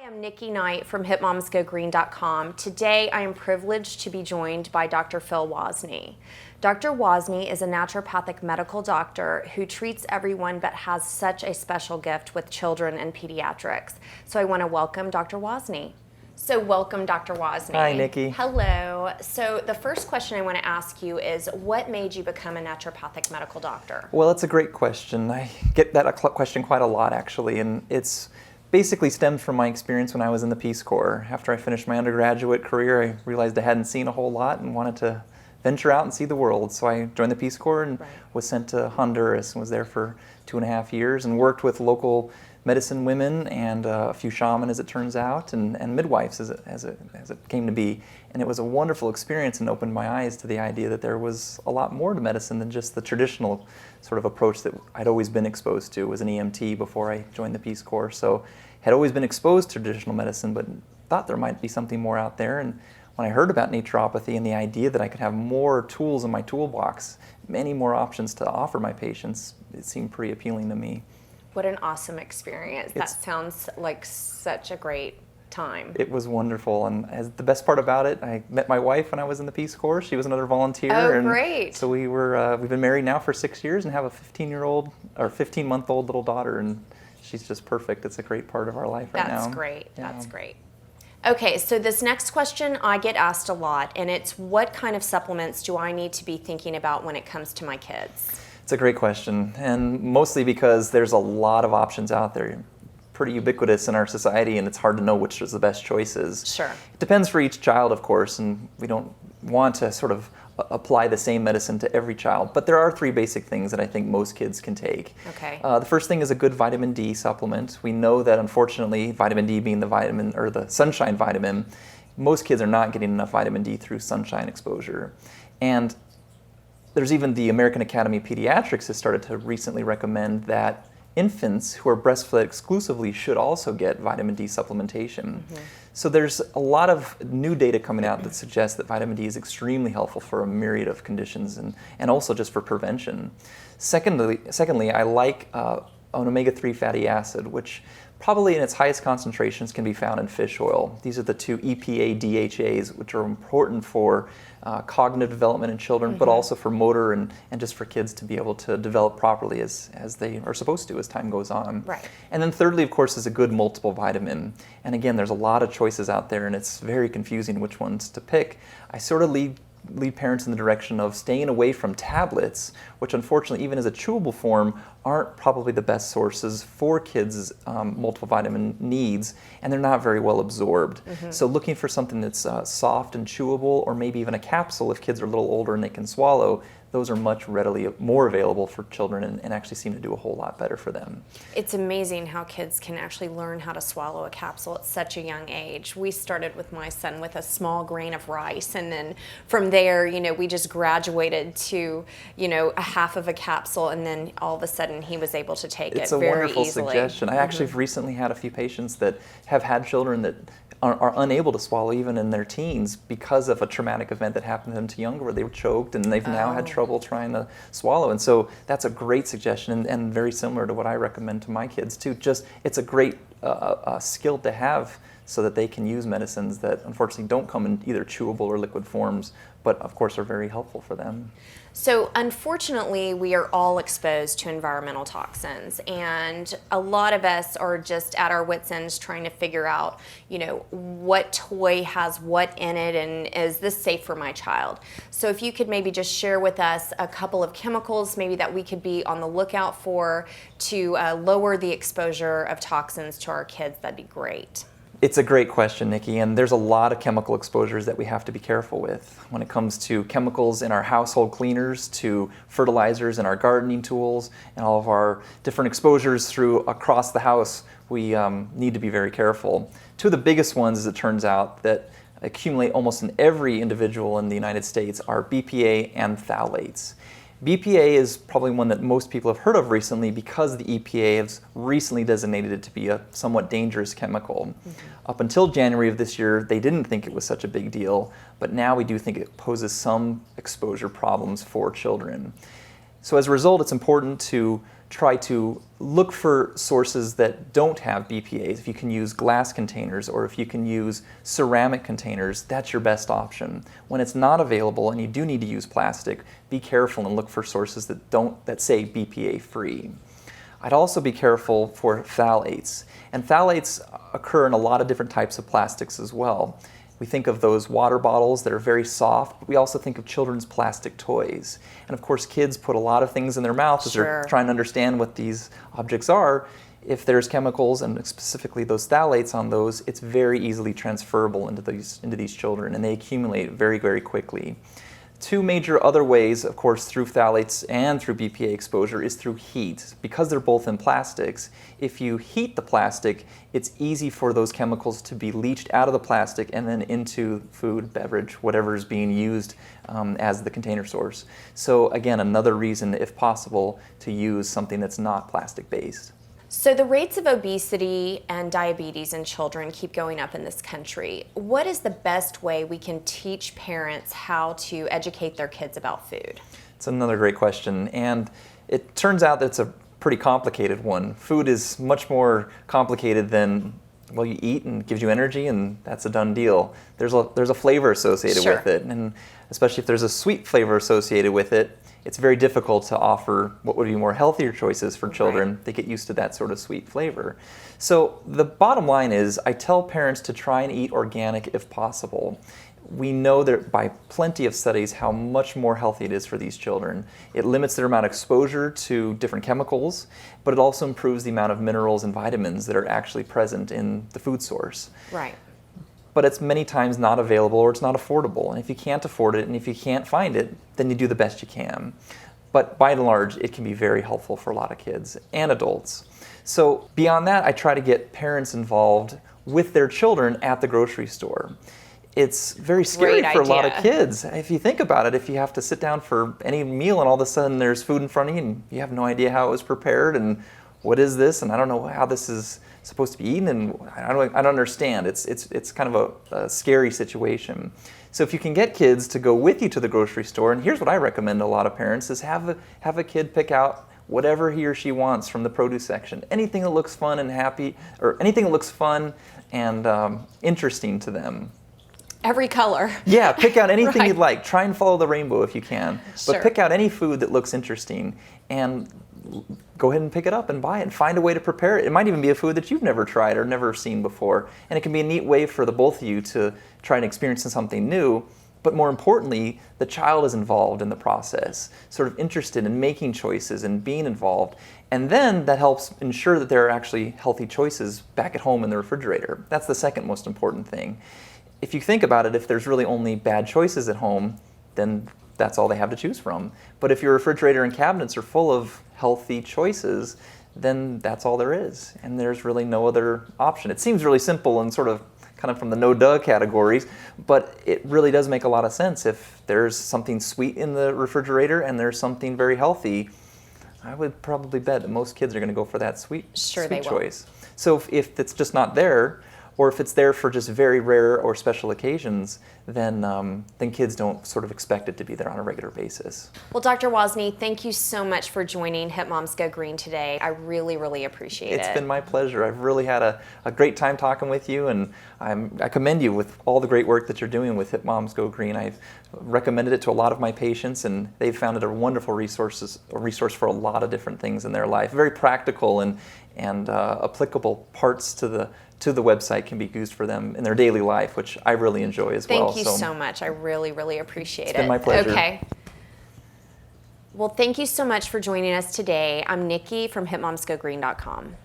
I'm Nickie Knight from HipMomsGoGreen.com. Today I am privileged to be joined by Dr. Phil Wazny. Dr. Wazny is a naturopathic medical doctor who treats everyone but has such a special gift with children and pediatrics. So I want to welcome Dr. Wazny. So welcome, Dr. Wazny. Hi, Nickie. Hello. So the first question I want to ask you is, what made you become a naturopathic medical doctor? Well, it's a great question. I get that question quite a lot, actually, and it's basically stems from my experience when I was in the Peace Corps. After I finished my undergraduate career, I realized I hadn't seen a whole lot and wanted to venture out and see the world. So I joined the Peace Corps and was sent to Honduras and was there for 2.5 years and worked with local medicine women and a few shaman, as it turns out, and midwives as it came to be. And it was a wonderful experience and opened my eyes to the idea that there was a lot more to medicine than just the traditional sort of approach that I'd always been exposed to. Was an EMT before I joined the Peace Corps, so had always been exposed to traditional medicine, but thought there might be something more out there. And when I heard about naturopathy and the idea that I could have more tools in my toolbox, many more options to offer my patients, it seemed pretty appealing to me. What an awesome experience. That sounds like such a great time. It was wonderful, and as the best part about it, I met my wife when I was in the Peace Corps. She was another volunteer. Oh, and great. So we've been married now for 6 years and have a 15-month-old little daughter, and she's just perfect. It's a great part of our life right now. That's great. Yeah. That's great. Okay, so this next question I get asked a lot, and it's, what kind of supplements do I need to be thinking about when it comes to my kids? It's a great question, and mostly because there's a lot of options out there. Pretty ubiquitous in our society, and it's hard to know which is the best choices. Sure. It depends for each child, of course, and we don't want to sort of apply the same medicine to every child, but there are 3 basic things that I think most kids can take. Okay. The first thing is a good vitamin D supplement. We know that, unfortunately, vitamin D being the vitamin, or the sunshine vitamin, most kids are not getting enough vitamin D through sunshine exposure. And there's even the American Academy of Pediatrics has started to recently recommend that infants who are breastfed exclusively should also get vitamin D supplementation. Mm-hmm. So there's a lot of new data coming out that suggests that vitamin D is extremely helpful for a myriad of conditions and also just for prevention. Secondly, I like an omega-3 fatty acid, which probably in its highest concentrations can be found in fish oil. These are the 2 EPA DHAs, which are important for cognitive development in children, but also for motor and just for kids to be able to develop properly as they are supposed to as time goes on. Right. And then thirdly, of course, is a good multiple vitamin. And again, there's a lot of choices out there, and it's very confusing which ones to pick. I sort of lead parents in the direction of staying away from tablets, which unfortunately, even as a chewable form, aren't probably the best sources for kids' multiple vitamin needs, and they're not very well absorbed. So looking for something that's soft and chewable, or maybe even a capsule if kids are a little older and they can swallow, those are much readily more available for children and actually seem to do a whole lot better for them. It's amazing how kids can actually learn how to swallow a capsule at such a young age. We started with my son with a small grain of rice, and then from there, we just graduated to, a half of a capsule, and then all of a sudden he was able to take it very easily. It's a wonderful suggestion. I actually have recently had a few patients that have had children that are unable to swallow even in their teens because of a traumatic event that happened to them too young, where they were choked and they've now had trouble trying to swallow. And so that's a great suggestion, and very similar to what I recommend to my kids too. Just, it's a great skill to have so that they can use medicines that unfortunately don't come in either chewable or liquid forms, but of course are very helpful for them. So unfortunately, we are all exposed to environmental toxins, and a lot of us are just at our wits' ends trying to figure out, what toy has what in it, and is this safe for my child? So if you could maybe just share with us a couple of chemicals maybe that we could be on the lookout for to lower the exposure of toxins to our kids, that'd be great. It's a great question, Nickie, and there's a lot of chemical exposures that we have to be careful with. When it comes to chemicals in our household cleaners, to fertilizers in our gardening tools, and all of our different exposures across the house, we need to be very careful. 2 of the biggest ones, as it turns out, that accumulate almost in every individual in the United States are BPA and phthalates. BPA is probably one that most people have heard of recently because the EPA has recently designated it to be a somewhat dangerous chemical. Up until January of this year, they didn't think it was such a big deal, but now we do think it poses some exposure problems for children. So as a result, it's important to try to look for sources that don't have BPA's. If you can use glass containers or if you can use ceramic containers, that's your best option. When it's not available and you do need to use plastic, be careful and look for sources that say BPA free. I'd also be careful for phthalates. And phthalates occur in a lot of different types of plastics as well. We think of those water bottles that are very soft, but we also think of children's plastic toys. And of course, kids put a lot of things in their mouth as they're trying to understand what these objects are. If there's chemicals, and specifically those phthalates on those, it's very easily transferable into these children, and they accumulate very, very quickly. Two major other ways, of course, through phthalates and through BPA exposure is through heat. Because they're both in plastics, if you heat the plastic, it's easy for those chemicals to be leached out of the plastic and then into food, beverage, whatever is being used as the container source. So again, another reason, if possible, to use something that's not plastic-based. So the rates of obesity and diabetes in children keep going up in this country. What is the best way we can teach parents how to educate their kids about food? It's another great question, and it turns out that it's a pretty complicated one. Food is much more complicated than, well, you eat and it gives you energy and that's a done deal. There's a flavor associated with it, and especially if there's a sweet flavor associated with it, it's very difficult to offer what would be more healthier choices for children. Right. They get used to that sort of sweet flavor. So the bottom line is I tell parents to try and eat organic if possible. We know that by plenty of studies how much more healthy it is for these children. It limits their amount of exposure to different chemicals, but it also improves the amount of minerals and vitamins that are actually present in the food source. Right. But it's many times not available or it's not affordable. And if you can't afford it and if you can't find it, then you do the best you can. But by and large, it can be very helpful for a lot of kids and adults. So beyond that, I try to get parents involved with their children at the grocery store. It's very scary for a lot of kids. If you think about it, if you have to sit down for any meal and all of a sudden there's food in front of you and you have no idea how it was prepared and what is this and I don't know how this is supposed to be eaten and I don't understand. It's kind of a scary situation. So if you can get kids to go with you to the grocery store, and here's what I recommend to a lot of parents is have a kid pick out whatever he or she wants from the produce section. Anything that looks fun and happy, or anything that looks fun and interesting to them. Every color. Yeah, pick out anything you'd like. Try and follow the rainbow if you can. Sure. But pick out any food that looks interesting and go ahead and pick it up and buy it and find a way to prepare it. It might even be a food that you've never tried or never seen before. And it can be a neat way for the both of you to try and experience something new. But more importantly, the child is involved in the process, sort of interested in making choices and being involved. And then that helps ensure that there are actually healthy choices back at home in the refrigerator. That's the second most important thing. If you think about it, if there's really only bad choices at home, then that's all they have to choose from. But if your refrigerator and cabinets are full of healthy choices, then that's all there is. And there's really no other option. It seems really simple and sort of kind of from the no-duh categories, but it really does make a lot of sense. If there's something sweet in the refrigerator and there's something very healthy, I would probably bet that most kids are going to go for that sweet choice. So if it's just not there, or if it's there for just very rare or special occasions, then kids don't sort of expect it to be there on a regular basis. Well, Dr. Wazny, thank you so much for joining Hip Moms Go Green today. I really, really appreciate it. It's been my pleasure. I've really had a great time talking with you, and I commend you with all the great work that you're doing with Hip Moms Go Green. I've recommended it to a lot of my patients, and they've found it a wonderful resource for a lot of different things in their life. Very practical and applicable parts to the website can be used for them in their daily life, which I really enjoy as well. Thank you so much. I really, really appreciate it. It's been my pleasure. Okay. Well, thank you so much for joining us today. I'm Nickie from HipMomsGoGreen.com.